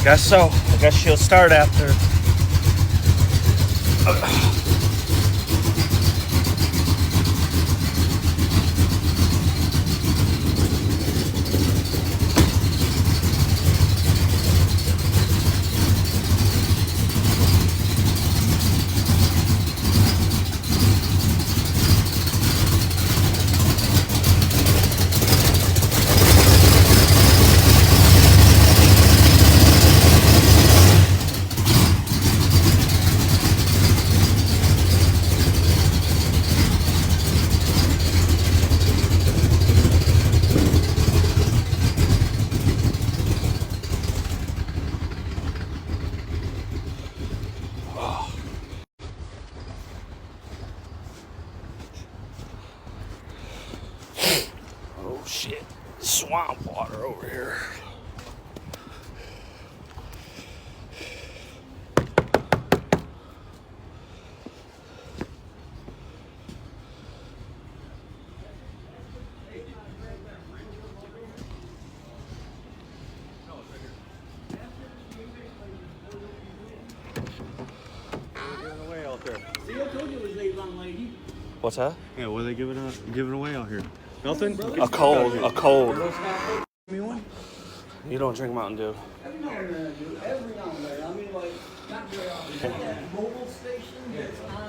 guess so. I guess she'll start after. Oh shit, swamp water over here. See, I told you it was a young lady. What's that? Yeah, what are they giving away out here? Nothing? A cold. Me one? You don't drink Mountain Dew. Every now and then I do. Every now and then. I mean, like, not very often. That mobile station that's on